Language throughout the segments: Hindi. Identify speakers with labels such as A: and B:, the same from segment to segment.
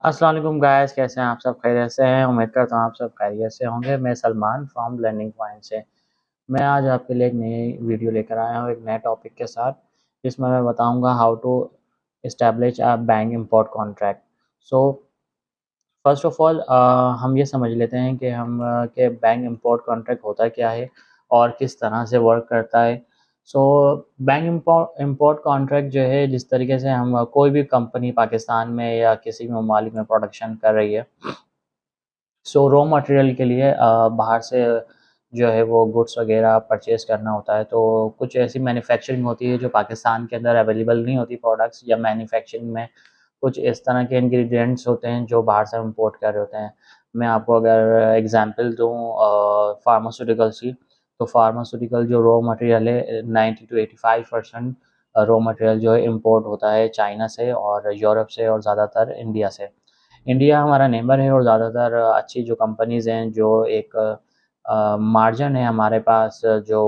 A: अस्सलाम वालेकुम गाइस, कैसे हैं आप सब? खैरियत से हैं? उम्मीद करता हूँ आप सब खैरियत से होंगे। मैं सलमान फ्रॉम लर्निंग पॉइंट से। मैं आज आपके लिए एक नई वीडियो लेकर आया हूँ एक नए टॉपिक के साथ, जिसमें मैं बताऊँगा how to establish a bank import contract. So first of all हम ये समझ लेते हैं कि कि बैंक इम्पोर्ट कॉन्ट्रैक्ट होता क्या है और किस तरह से वर्क करता है। सो बैंक इम्पोर्ट कॉन्ट्रैक्ट जो है, जिस तरीके से हम कोई भी कंपनी पाकिस्तान में या किसी भी ममालिक में प्रोडक्शन कर रही है, सो रॉ मटेरियल के लिए बाहर से जो है वो गुड्स वगैरह परचेज़ करना होता है। तो कुछ ऐसी मैन्युफैक्चरिंग होती है जो पाकिस्तान के अंदर अवेलेबल नहीं होती प्रोडक्ट्स, या मैन्युफैक्चरिंग में कुछ इस तरह के इंग्रेडिएंट्स होते हैं जो बाहर से इम्पोर्ट कर रहे होते हैं। मैं आपको अगर एग्ज़ाम्पल दूँ फार्मास्यूटिकल्स की, तो फार्मास्यूटिकल जो रॉ मटेरियल है 90 टू 85% रॉ मटेरियल जो है इम्पोर्ट होता है चाइना से और यूरोप से और ज़्यादातर इंडिया से। इंडिया हमारा नेबर है और ज़्यादातर अच्छी जो कंपनीज़ हैं, जो एक मार्जिन है हमारे पास जो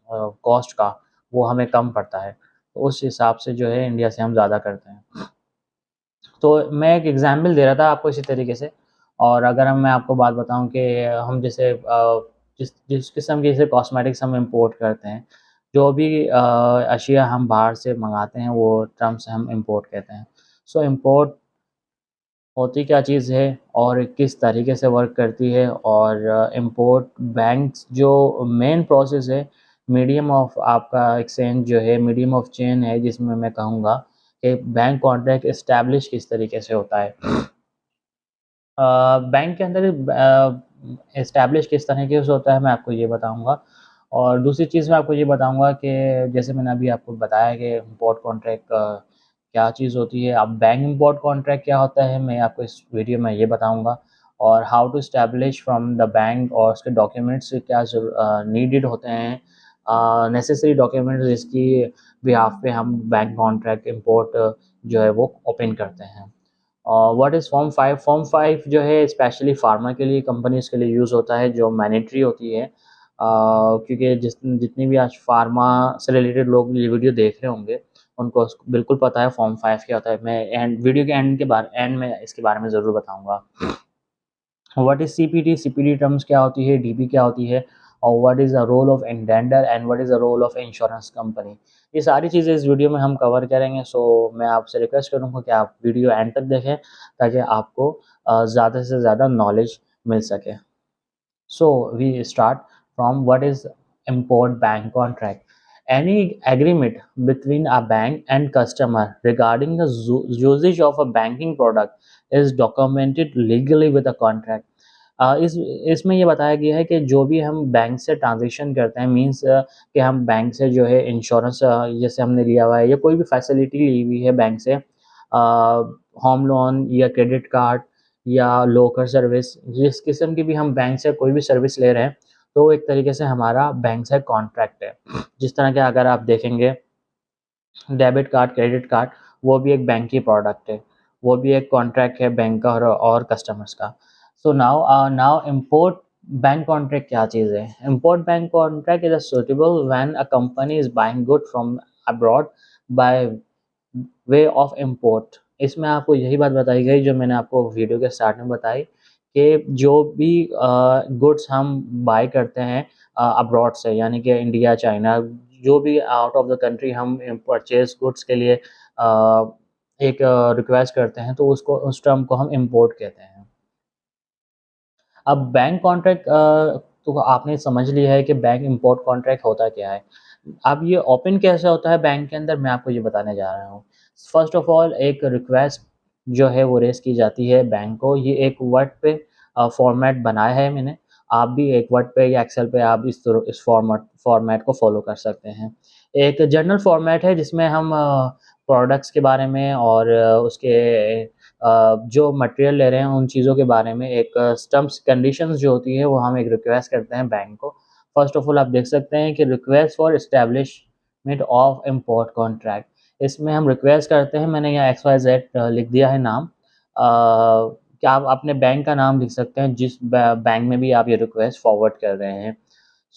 A: कॉस्ट का, वो हमें कम पड़ता है। तो उस हिसाब से जो है इंडिया से हम ज़्यादा करते हैं। तो मैं एक एग्ज़ाम्पल दे रहा था आपको इसी तरीके से। और अगर मैं आपको बात बताऊँ कि हम जैसे जिस जिस किस्म की जैसे कॉस्मेटिक्स हम इम्पोर्ट करते हैं, जो भी अशिया हम बाहर से मँगाते हैं वो टर्म से हम इम्पोर्ट कहते हैं। सो इम्पोर्ट होती क्या चीज़ है और किस तरीके से वर्क करती है, और इम्पोर्ट बैंक्स जो मेन प्रोसेस है, मीडियम ऑफ आपका एक्सचेंज जो है, मीडियम ऑफ चेन है, जिसमें मैं कहूँगा कि बैंक कॉन्ट्रैक्ट एस्टैब्लिश किस तरीके से होता है। बैंक के अंदर एस्टैब्लिश किस तरीके से होता है, मैं आपको ये बताऊँगा। और दूसरी चीज़ मैं आपको ये बताऊँगा कि जैसे मैंने अभी आपको बताया कि इम्पोर्ट कॉन्ट्रैक्ट क्या चीज़ होती है। अब बैंक इम्पोर्ट कॉन्ट्रैक्ट क्या होता है, मैं आपको इस वीडियो में ये बताऊँगा। और how to establish from the bank, और उसके डॉक्यूमेंट्स क्या नीडेड होते हैं, नेसेसरी डॉक्यूमेंट्स जिसकी बिहाफ़ पे हम बैंक कॉन्ट्रैक्ट इम्पोर्ट जो है वो ओपन करते हैं। What is form 5? फॉर्म 5 जो है स्पेशली फार्मा के लिए, कंपनीज़ के लिए यूज़ होता है, जो मैंडेटरी होती है। क्योंकि जितनी भी आज फार्मा से रिलेटेड लोग ये वीडियो देख रहे होंगे, उनको बिल्कुल पता है फॉर्म 5 क्या होता है। मैं वीडियो के एंड में इसके बारे में ज़रूर बताऊँगा। What is CPT? CPT terms क्या होती है, डीपी क्या होती है, और what is the role of indenter and what is the role of insurance company. ये सारी चीज़ें इस वीडियो में हम कवर करेंगे। सो मैं आपसे रिक्वेस्ट करूँगा कि आप वीडियो एंड तक देखें, ताकि आपको ज़्यादा से ज़्यादा नॉलेज मिल सके। So we start from what is import bank contract. Any agreement between a bank and customer regarding the usage of a banking product is documented legally with a contract. इसमें ये बताया गया है कि जो भी हम बैंक से ट्रांज़ैक्शन करते हैं, मीन्स कि हम बैंक से जो है इंश्योरेंस जैसे हमने लिया हुआ है या कोई भी फैसिलिटी ली हुई है बैंक से, होम लोन या क्रेडिट कार्ड या लोकर सर्विस, जिस किस्म की भी हम बैंक से कोई भी सर्विस ले रहे हैं, तो एक तरीके से हमारा बैंक से कॉन्ट्रैक्ट है। जिस तरह के अगर आप देखेंगे डेबिट कार्ड, क्रेडिट कार्ड, वो भी एक बैंक की प्रोडक्ट है। वो भी एक कॉन्ट्रैक्ट है बैंक का और कस्टमर्स का। So now import bank contract क्या चीज़ है? Import bank contract is suitable when a company is buying good from abroad by way of import. इसमें आपको यही बात बताई गई जो मैंने आपको वीडियो के स्टार्ट में बताई, कि जो भी गुड्स हम बाय करते हैं अब्रॉड से, यानी कि इंडिया, चाइना, जो भी आउट ऑफ द कंट्री हम परचेज़ गुड्स के लिए एक रिक्वेस्ट करते हैं, तो उसको उस टर्म को हम इम्पोर्ट कहते हैं। अब बैंक कॉन्ट्रैक्ट तो आपने समझ लिया है कि बैंक इम्पोर्ट कॉन्ट्रैक्ट होता क्या है। अब ये ओपन कैसे होता है बैंक के अंदर, मैं आपको ये बताने जा रहा हूँ। फर्स्ट ऑफ ऑल एक रिक्वेस्ट जो है वो रेज़ की जाती है बैंक को। ये एक वर्ड पे फॉर्मेट बनाया है मैंने। आप भी एक वर्ड पे या एक्सेल पे आप इस फॉर्मेट को फ़ॉलो कर सकते हैं। एक जनरल फॉर्मेट है जिसमें हम प्रोडक्ट्स के बारे में और उसके जो मटेरियल ले रहे हैं उन चीज़ों के बारे में एक टर्म्स कंडीशंस जो होती है, वो हम एक रिक्वेस्ट करते हैं बैंक को। फर्स्ट ऑफ ऑल आप देख सकते हैं कि request for establishment of import contract, इसमें हम रिक्वेस्ट करते हैं। मैंने यहाँ XYZ लिख दिया है नाम। क्या आप अपने बैंक का नाम लिख सकते हैं जिस बैंक में भी आप ये रिक्वेस्ट फॉरवर्ड कर रहे हैं।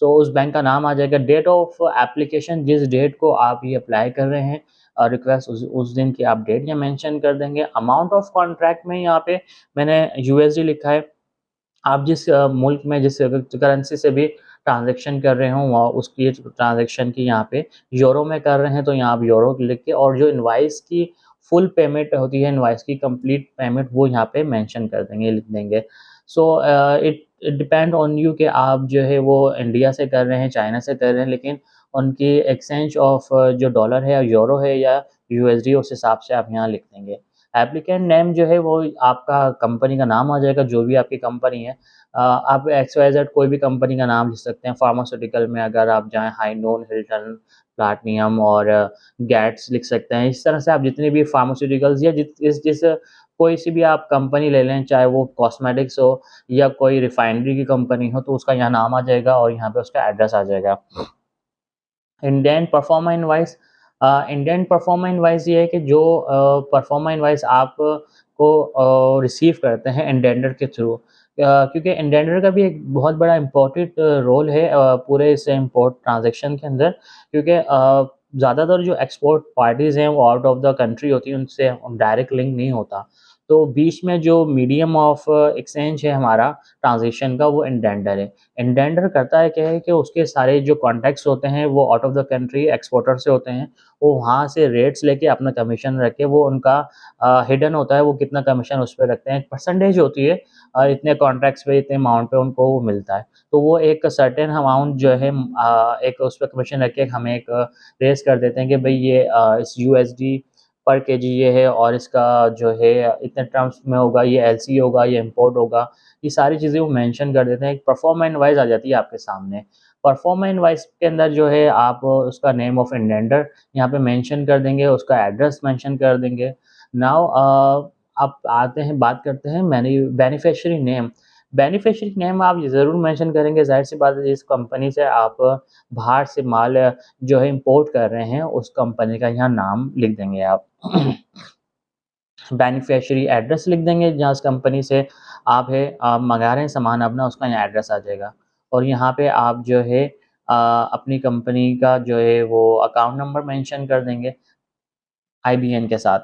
A: सो उस बैंक का नाम आ जाएगा। डेट ऑफ एप्लीकेशन, जिस डेट को आप ये अप्लाई कर रहे हैं, रिक्वेस्ट उस दिन की आप डेट यहाँ मेंशन कर देंगे। अमाउंट ऑफ कॉन्ट्रैक्ट में यहाँ पे मैंने यूएसडी लिखा है। आप जिस मुल्क में जिस करेंसी से भी ट्रांज़ैक्शन कर रहे हों वहाँ उसकी ट्रांज़ैक्शन की यहाँ पे यूरो में कर रहे हैं तो यहाँ आप यूरो लिख के, और जो इनवॉइस की फुल पेमेंट होती है, इनवॉइस की कंप्लीट पेमेंट, वो यहाँ पे मेंशन कर देंगे, लिख देंगे। So it it depend on you कि आप जो है वो इंडिया से कर रहे हैं, चाइना से कर रहे हैं, लेकिन उनकी एक्सचेंज ऑफ जो डॉलर है या यूरो है या यूएसडी, उस हिसाब से आप यहाँ लिख देंगे। एप्लीकेंट नेम जो है वो आपका कंपनी का नाम आ जाएगा, जो भी आपकी कंपनी है। आप XYZ कोई भी कंपनी का नाम लिख सकते हैं। फार्मास्यूटिकल में अगर आप जाएँ हाइनोन, हिल्टन, प्लैटिनम और गैट्स लिख सकते हैं। इस तरह से आप जितनी भी फार्मास्यूटिकल्स या जिस कोई सी भी आप कंपनी ले लें, चाहे वो कॉस्मेटिक्स हो या कोई रिफाइनरी की कंपनी हो, तो उसका यहाँ नाम आ जाएगा और यहाँ पे उसका एड्रेस आ जाएगा। Indian proforma invoice, Indian proforma invoice ये है कि जो परफॉर्मा इनवॉइस आप को रिसीव करते हैं इंडेंडर के थ्रू, क्योंकि इंडेंडर का भी एक बहुत बड़ा इम्पोर्टेंट रोल है पूरे इस इम्पोर्ट ट्रांजैक्शन के अंदर, क्योंकि ज़्यादातर जो एक्सपोर्ट पार्टीज़ हैं वो आउट ऑफ द कंट्री होती हैं, उनसे डायरेक्ट लिंक नहीं होता। तो बीच में जो मीडियम ऑफ एक्सचेंज है हमारा ट्रांज़ैक्शन का, वो इंडेंडर है। इंडेंडर करता है क्या है कि उसके सारे जो कॉन्टैक्ट्स होते हैं वो out of the country exporter से होते हैं। वो वहाँ से रेट्स लेके अपना कमीशन रख के, वो उनका हिडन होता है, वो कितना कमीशन उस पे रखते हैं। एक परसेंटेज होती है इतने कॉन्ट्रैक्ट्स पे, इतने अमाउंट पे उनको वो मिलता है। तो वो एक सर्टेन अमाउंट जो है एक उस पे कमीशन रख के हमें एक रेज़ कर देते हैं कि भई ये इस यूएसडी पर केजी ये है और इसका जो है इतने टर्म्स में होगा, ये एलसी होगा, ये इम्पोर्ट होगा। ये सारी चीज़ें वो मेंशन कर देते हैं। एक परफॉर्मा इनवॉइस आ जाती है आपके सामने। परफॉर्मा इनवॉइस के अंदर जो है आप उसका नेम ऑफ इंडेंडर यहाँ पे मेंशन कर देंगे, उसका एड्रेस मेंशन कर देंगे। नाउ अब आते हैं, बात करते हैं बेनिफिशियरी नेम। बेनिफिशियरी नेम आप ज़रूर मेंशन करेंगे, ज़ाहिर-सी बात है जिस कंपनी से आप बाहर से माल जो है इम्पोर्ट कर रहे हैं, उस कंपनी का यहाँ नाम लिख देंगे आप। बेनिफिशियरी एड्रेस लिख देंगे, जहाँ उस कंपनी से आप मँगा रहे हैं सामान अपना, उसका यहाँ एड्रेस आ जाएगा। और यहाँ पे आप जो है अपनी कंपनी का जो है वो अकाउंट नंबर मेंशन कर देंगे आईबीएन के साथ।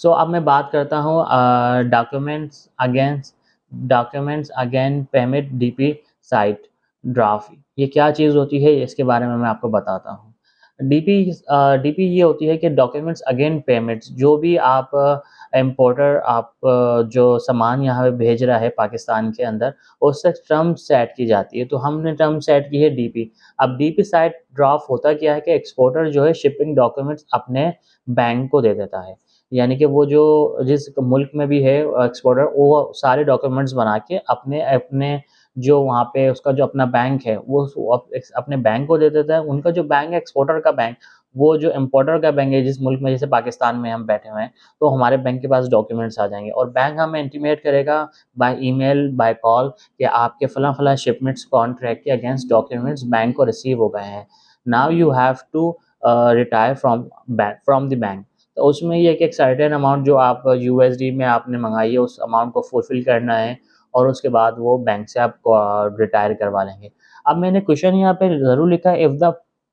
A: सो अब मैं बात करता हूँ documents again payment DP site draft. ये क्या चीज़ होती है, इसके बारे में मैं आपको बताता हूँ। डीपी ये होती है कि डॉक्यूमेंट्स अगेन पेमेंट्स, जो भी आप इम्पोर्टर जो सामान यहाँ पे भेज रहा है पाकिस्तान के अंदर, उससे टर्म सेट की जाती है। तो हमने टर्म सेट की है डीपी। अब डीपी साइट ड्राफ्ट होता क्या है कि एक्सपोर्टर जो है शिपिंग डॉक्यूमेंट्स अपने बैंक को दे देता है। यानी कि वो जो जिस मुल्क में भी है एक्सपोर्टर, वो सारे डॉक्यूमेंट्स बना के अपने अपने जो वहाँ पे उसका जो अपना बैंक है, वो अपने बैंक को दे देता है। उनका जो बैंक है एक्सपोर्टर का बैंक, वो जो इम्पोर्टर का बैंक है जिस मुल्क में, जैसे पाकिस्तान में हम बैठे हुए हैं, तो हमारे बैंक के पास डॉक्यूमेंट्स आ जाएँगे और बैंक हमें इंटीमेट करेगा बाय ईमेल, बाय कॉल कि आपके फलाँ-फलाँ शिपमेंट्स कॉन्ट्रैक्ट के अगेंस्ट डॉक्यूमेंट्स बैंक को रिसीव हो गए हैं। Now you have to retire from the bank. तो उसमें ये है कि एक सर्टेन अमाउंट जो आप यूएसडी में आपने मँगाई है, उस अमाउंट को फुलफ़िल करना है और उसके बाद वो बैंक से आप रिटायर करवा लेंगे। अब मैंने क्वेश्चन यहाँ पे ज़रूर लिखा है,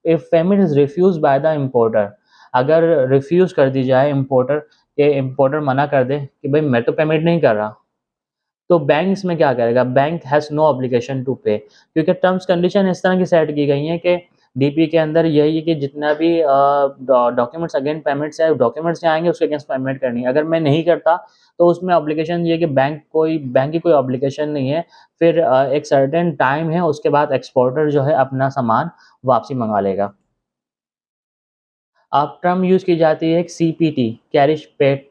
A: if payment is refused by the importer, अगर रिफ्यूज़ कर दी जाए इम्पोर्टर, के इम्पोर्टर मना कर दे कि भई मैं तो पेमेंट नहीं कर रहा, तो बैंक इसमें क्या करेगा? Bank has no obligation to pay, क्योंकि टर्म्स कंडीशन इस तरह की सेट की गई हैं कि डीपी के अंदर यही है कि जितना भी डॉक्यूमेंट्स अगेंस्ट पेमेंट्स है, डॉक्यूमेंट्स जो आएँगे उसके अगेंस्ट पेमेंट करनी है। अगर मैं नहीं करता तो उसमें ऑब्लिगेशन ये है कि बैंक की कोई ऑब्लिगेशन नहीं है। फिर एक सर्टेन टाइम है, उसके बाद एक्सपोर्टर जो है अपना सामान वापसी मँगा लेगा। अब टर्म यूज़ की जाती है एक CPT, carriage paid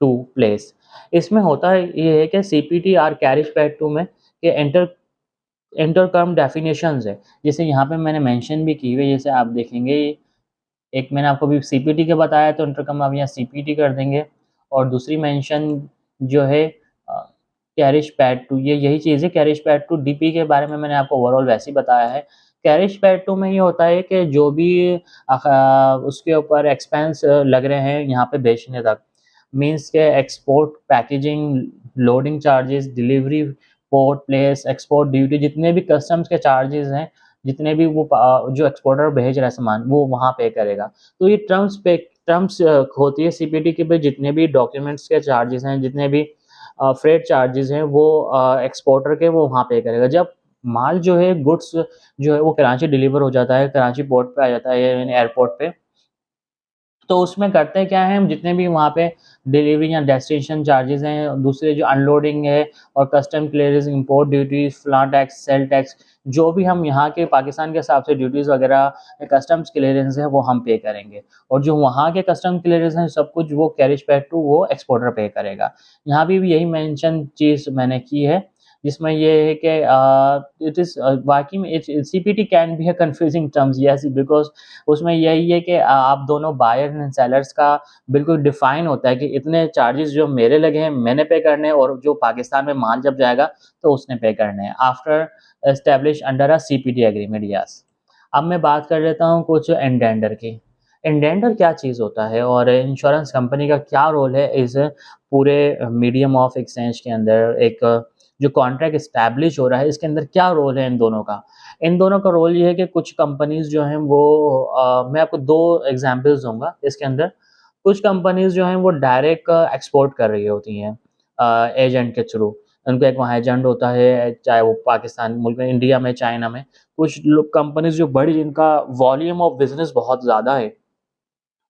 A: to place. इसमें होता है ये है कि सीपीटी और कैरिज पेड टू में ये इंटरकम डेफिनेशंस है। जैसे यहाँ पे मैंने मेंशन भी की हुई है, जैसे आप देखेंगे, एक मैंने आपको अभी सीपीटी का बताया तो इंटरकम आप यहाँ सीपीटी कर देंगे, और दूसरी मेंशन जो है कैरिज पैड टू, ये यही चीज़ है कैरिज पैड टू। डीपी के बारे में मैंने आपको ओवरऑल वैसे ही बताया है। कैरिज पैड टू में ये होता है कि जो भी उसके ऊपर एक्सपेंस लग रहे हैं यहाँ पे बेचने तक, मीन्स के export, packaging, loading charges, delivery, port place, export duty, जितने भी कस्टम्स के चार्जेस हैं, जितने भी वो जो एक्सपोर्टर भेज रहा है सामान वो वहाँ पे करेगा। तो ये टर्म्स होती है सीपीटी के पे, जितने भी डॉक्यूमेंट्स के चार्जेज़ हैं, जितने भी फ्रेट चार्जेज़ हैं वो एक्सपोर्टर के वो वहाँ पे करेगा। जब माल जो है गुड्स जो है वो कराची डिलीवर हो जाता है, कराची पोर्ट पे आ जाता है यानी एयरपोर्ट पे, तो उसमें करते क्या हैं हम, जितने भी वहाँ पे डिलीवरी या डेस्टिनेशन चार्जेज़ हैं, दूसरे जो अनलोडिंग है और कस्टम क्लियरेंस, इम्पोर्ट ड्यूटीज़, फ्लां टैक्स, सेल टैक्स, जो भी हम यहाँ के पाकिस्तान के हिसाब से ड्यूटीज़ वगैरह कस्टम्स क्लियरेंस है वो हम पे करेंगे। और जो वहाँ के कस्टम क्लियरेंस हैं सब कुछ वो कैरिज बैक टू वो एक्सपोर्टर पे करेगा। यहाँ भी यही मेंशन चीज़ मैंने की है, जिसमें ये है कि इट इज़ वाक़ई में it's CPT can be a confusing terms yes because उसमें यही है कि आप दोनों बायर एंड सेलर्स का बिल्कुल डिफ़ाइन होता है कि इतने चार्जेज़ जो मेरे लगे हैं, मैंने पे करने हैं और जो पाकिस्तान में माल जब जाएगा, तो उसने पे करने हैं। After establish under a CPT agreement yes. अब मैं बात कर लेता हूँ कुछ इंडेंडर की। इंडेंडर क्या चीज़ होता है और इंश्योरेंस कंपनी का क्या रोल है इस पूरे मीडियम ऑफ एक्सचेंज के अंदर, एक जो कॉन्ट्रैक्ट एस्टैब्लिश हो रहा है, इसके अंदर क्या रोल है इन दोनों का? इन दोनों का रोल ये है कि कुछ कंपनीज़ जो हैं वो मैं आपको 2 एग्ज़ाम्पल्स दूँगा इसके अंदर। कुछ कंपनीज़ जो हैं वो डायरेक्ट एक्सपोर्ट कर रही होती हैं एजेंट के थ्रू। उनका एक वहाँ एजेंट होता है, चाहे वो पाकिस्तान मुल्क में, इंडिया में, चाइना में। कुछ लोग कंपनीज़ जो बड़ी, जिनका वॉल्यूम ऑफ बिज़नेस बहुत ज़्यादा है,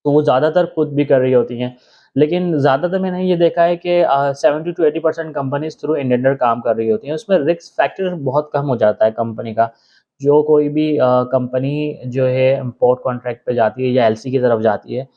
A: तो वो ज़्यादातर खुद भी कर रही होती हैं। लेकिन ज़्यादातर मैंने ये देखा है कि 70 टू 80% कंपनीज़ थ्रू इंडेंडर काम कर रही होती हैं। उसमें रिस्क फैक्टर बहुत कम हो जाता है कंपनी का। जो कोई भी कंपनी जो है इम्पोर्ट कॉन्ट्रैक्ट पे जाती है या एलसी की तरफ जाती है,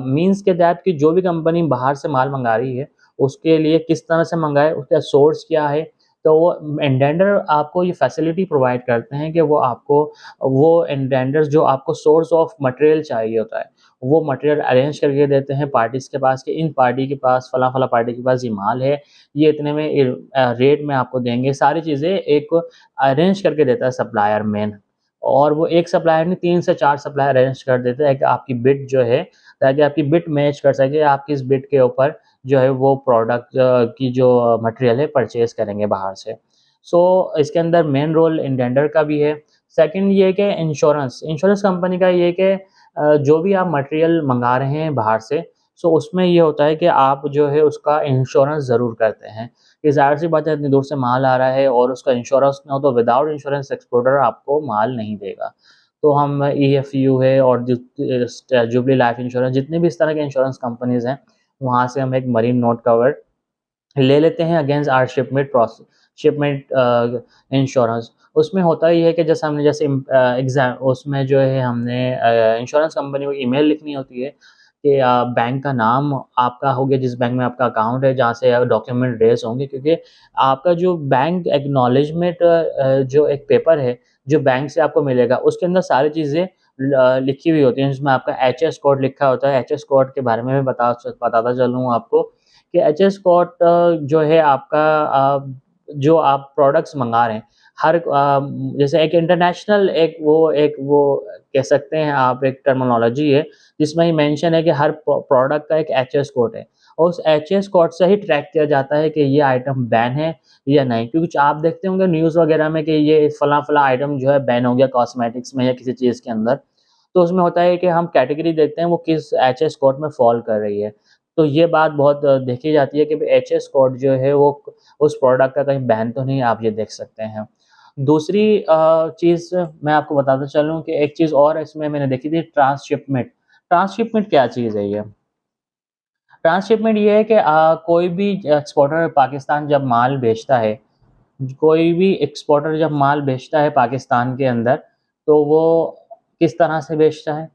A: मीन्स के दैट कि जो भी कंपनी बाहर से माल मँगा रही है, उसके लिए किस तरह से मँगाए, उसका सोर्स क्या है, तो वो इंडेंडर आपको ये फैसिलिटी प्रोवाइड करते हैं कि वो आपको वो इंडेंडर्स जो आपको सोर्स ऑफ मटेरियल चाहिए होता है, वो मटेरियल अरेंज करके देते हैं पार्टीज़ के पास कि इन पार्टी के पास फलाँ-फलाँ पार्टी के पास ये माल है, ये इतने में रेट में आपको देंगे। सारी चीज़ें एक अरेंज करके देता है सप्लायर मेन, और वो एक सप्लायर नहीं 3 से 4 सप्लायर अरेंज कर देता है कि आपकी बिड जो है, ताकि आपकी बिड मैच कर सके, आप किस बिड के ऊपर जो है वो प्रोडक्ट की जो मटेरियल है परचेज़ करेंगे बाहर से। सो इसके अंदर मेन रोल इंडेंडर का भी है। सेकंड ये है कि इंश्योरेंस कंपनी का ये है कि जो भी आप मटेरियल मँगा रहे हैं बाहर से, सो उसमें ये होता है कि आप जो है उसका इंश्योरेंस ज़रूर करते हैं। ये ज़ाहिर-सी बात है, इतनी दूर से माल आ रहा है और उसका इंश्योरेंस ना हो तो विदाउट इंश्योरेंस एक्सपोर्टर आपको माल नहीं देगा। तो हम ईएफयू है और जुबली लाइफ इंश्योरेंस, जितने भी इस तरह के इंश्योरेंस कंपनीज़ हैं, वहाँ से हम एक मरीन नोट कवर ले लेते हैं अगेंस्ट आवर शिपमेंट इंश्योरेंस। उसमें होता ये है कि जैसे हमने उसमें जो है हमने इंश्योरेंस कंपनी को ईमेल लिखनी होती है कि बैंक का नाम आपका हो गया, जिस बैंक में आपका अकाउंट है, जहाँ से डॉक्यूमेंट रेज़ होंगे, क्योंकि आपका जो बैंक एक्नॉलेजमेंट जो एक पेपर है, जो बैंक से आपको मिलेगा, उसके अंदर सारी चीज़ें लिखी हुई होती हैं, जिसमें आपका एचएस कोड लिखा होता है। एचएस कोड के बारे में मैं बताता चलूँ आपको कि एचएस कोड जो है आपका जो आप प्रोडक्ट्स मँगा रहे हैं, हर जैसे एक वो कह सकते हैं आप, एक टर्मिनोलॉजी है, जिसमें ये मेंशन है कि हर प्रोडक्ट का एक एचएस कोड है, और उस एचएस कोड से ही ट्रैक किया जाता है कि ये आइटम बैन है या नहीं। क्योंकि आप देखते होंगे न्यूज़ वगैरह में कि ये फलाँ-फलाँ आइटम जो है बैन हो गया कॉस्मेटिक्स में या किसी चीज़ के अंदर। तो उसमें होता है कि हम कैटेगरी देखते हैं वो किस एचएस कोड में फ़ॉल कर रही है। तो ये बात बहुत देखी जाती है कि भई एचएस कोड जो है वो उस प्रोडक्ट का कहीं बैन तो नहीं है, आप ये देख सकते हैं। दूसरी चीज़ मैं आपको बताता चलूँ कि एक चीज़ और इसमें मैंने देखी थी, ट्रांसशिपमेंट। ट्रांसशिपमेंट क्या चीज़ है ये? ट्रांसशिपमेंट ये है कि कोई भी एक्सपोर्टर पाकिस्तान जब माल बेचता है, कोई भी एक्सपोर्टर जब माल बेचता है पाकिस्तान के अंदर, तो वो किस तरह से बेचता है?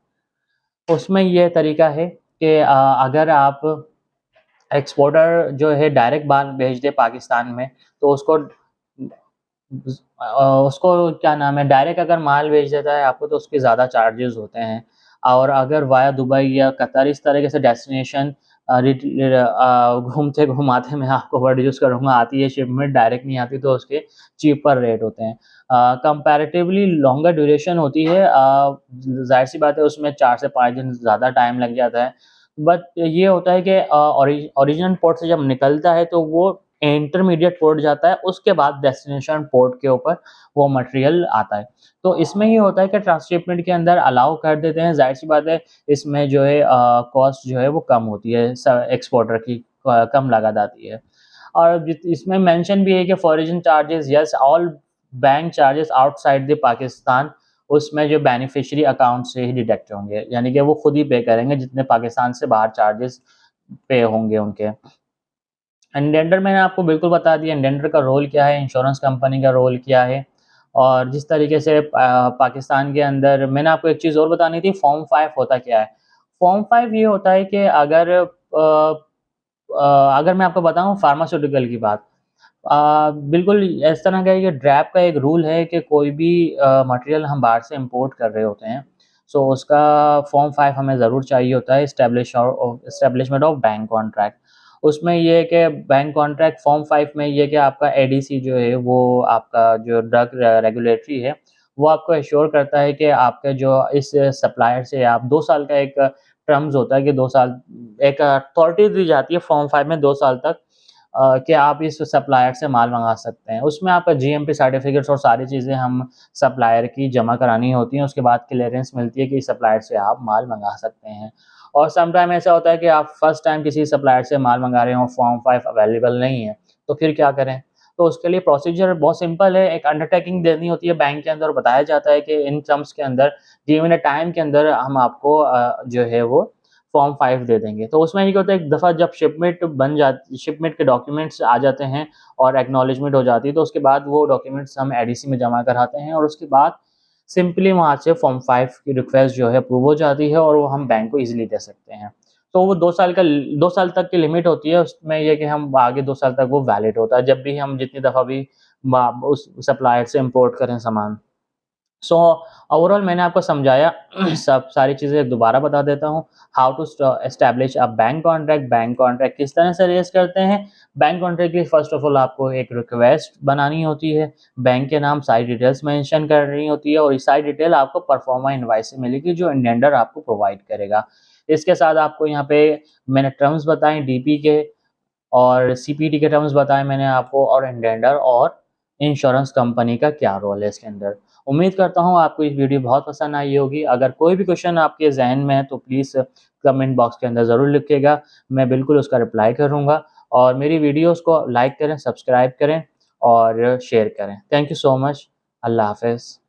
A: उसमें ये तरीका है कि अगर आप एक्सपोर्टर जो है डायरेक्ट माल भेज दे पाकिस्तान में, तो उसको क्या नाम है, डायरेक्ट अगर माल भेज देता है आपको, तो उसके ज़्यादा चार्जेज़ होते हैं। और अगर वाया दुबई या कतर इस तरीके से डेस्टिनेशन घूमते-घुमाते मैं आपको वर्ड यूज़ करूँगा, आती है शिपमेंट, डायरेक्ट नहीं आती, तो उसके चीपर रेट होते हैं। कंपैरेटिवली लॉन्गर ड्यूरेशन होती है, ज़ाहिर-सी बात है उसमें 4 से 5 दिन ज़्यादा टाइम लग जाता है। बट ये होता है कि ओरिजिनल पोर्ट से जब निकलता है तो वो इंटरमीडिएट पोर्ट जाता है, उसके बाद डेस्टिनेशन पोर्ट के ऊपर वो मटेरियल आता है। तो इसमें ये होता है कि ट्रांसशिपमेंट के अंदर अलाउ कर देते हैं, ज़ाहिर-सी बात है इसमें जो है कॉस्ट जो है वो कम होती है, एक्सपोर्टर की कम लागत आती है। और जित इसमें मेंशन भी है कि foreign charges yes all bank charges outside the Pakistan, उसमें जो बेनिफिशियरी अकाउंट से ही डिडक्ट होंगे, यानी कि वो खुद ही पे करेंगे जितने पाकिस्तान से बाहर चार्जेस पे होंगे उनके। इंडेंटर मैंने आपको बिल्कुल बता दिया इंडेंटर का रोल क्या है, इंश्योरेंस कंपनी का रोल क्या है और जिस तरीके से पाकिस्तान के अंदर मैंने आपको एक चीज़ और बतानी थी, फॉर्म 5 होता क्या है? फॉर्म 5 ये होता है कि अगर मैं आपको बताऊँ फार्मास्यूटिकल की बात, बिल्कुल इस तरह का ये ड्रैप का एक रूल है कि कोई भी मटेरियल हम बाहर से इम्पोर्ट कर रहे होते हैं, सो उसका फॉर्म 5 हमें ज़रूर चाहिए होता है एस्टेब्लिशमेंट ऑफ बैंक कॉन्ट्रैक्ट। उसमें ये है कि बैंक कॉन्ट्रैक्ट फॉर्म 5 में ये है कि आपका एडीसी जो है वो आपका जो ड्रग रेगुलेटरी है, वो आपको एश्योर करता है कि आपके जो इस सप्लायर से आप 2 साल का एक टर्म्स होता है कि 2 साल एक अथॉरिटी दी जाती है फॉर्म 5 में 2 साल तक कि आप इस सप्लायर से माल मँगा सकते हैं। उसमें आपका जीएमपी सर्टिफ़िकेट्स और सारी चीज़ें हम सप्लायर की जमा करानी होती हैं, उसके बाद क्लीयरेंस मिलती है कि इस सप्लायर से आप माल मँगा सकते हैं। और सम टाइम ऐसा होता है कि आप फर्स्ट टाइम किसी सप्लायर से माल मँगा रहे हों, फॉर्म 5 अवेलेबल नहीं है, तो फिर क्या करें? तो उसके लिए प्रोसीजर बहुत सिंपल है, एक अंडरटेकिंग देनी होती है बैंक के अंदर और बताया जाता है कि इन टर्म्स के अंदर गिवन अ टाइम के अंदर हम आपको जो है वो फॉर्म 5 दे देंगे। तो उसमें ये क्या होता है एक दफ़ा जब शिपमेंट के डॉक्यूमेंट्स आ जाते हैं और एक्नॉलेजमेंट हो जाती है, तो उसके बाद वो डॉक्यूमेंट्स हम एडीसी में जमा कराते हैं और उसके बाद सिंपली वहाँ से फॉर्म 5 की रिक्वेस्ट जो है अप्रूव हो जाती है और वो हम बैंक को ईज़िली दे सकते हैं। तो वो 2 साल तक की लिमिट होती है, उसमें ये है कि हम आगे 2 साल तक वो वैलिड होता है, जब भी हम जितनी दफ़ा भी मा उस सप्लायर से इम्पोर्ट करें सामान। सो ओवरऑल मैंने आपको समझाया सब सारी चीज़ें दोबारा बता देता हूँ। How to establish a bank contract किस तरह से रेज़ करते हैं। बैंक कॉन्ट्रैक्ट के लिए फ़र्स्ट ऑफ ऑल आपको एक रिक्वेस्ट बनानी होती है, बैंक के नाम सारी डिटेल्स मेंशन करनी होती है और ये सारी डिटेल आपको परफॉर्मा इनवॉइस से मिलेगी जो इंडेंडर आपको प्रोवाइड करेगा। इसके साथ आपको यहाँ पे मैंने टर्म्स बताए डीपी के और सीपीटी के टर्म्स बताए मैंने आपको और इंडेंडर और इंश्योरेंस कंपनी का क्या रोल है इसके अंदर। उम्मीद करता हूँ आपको ये वीडियो बहुत पसंद आई होगी। अगर कोई भी क्वेश्चन आपके ज़हन में है तो प्लीज़ कमेंट बॉक्स के अंदर ज़रूर लिखिएगा। मैं बिल्कुल उसका रिप्लाई करूँगा और मेरी वीडियोज़ को लाइक करें, सब्सक्राइब करें और शेयर करें। Thank you so much. अल्लाह हाफ़िज़।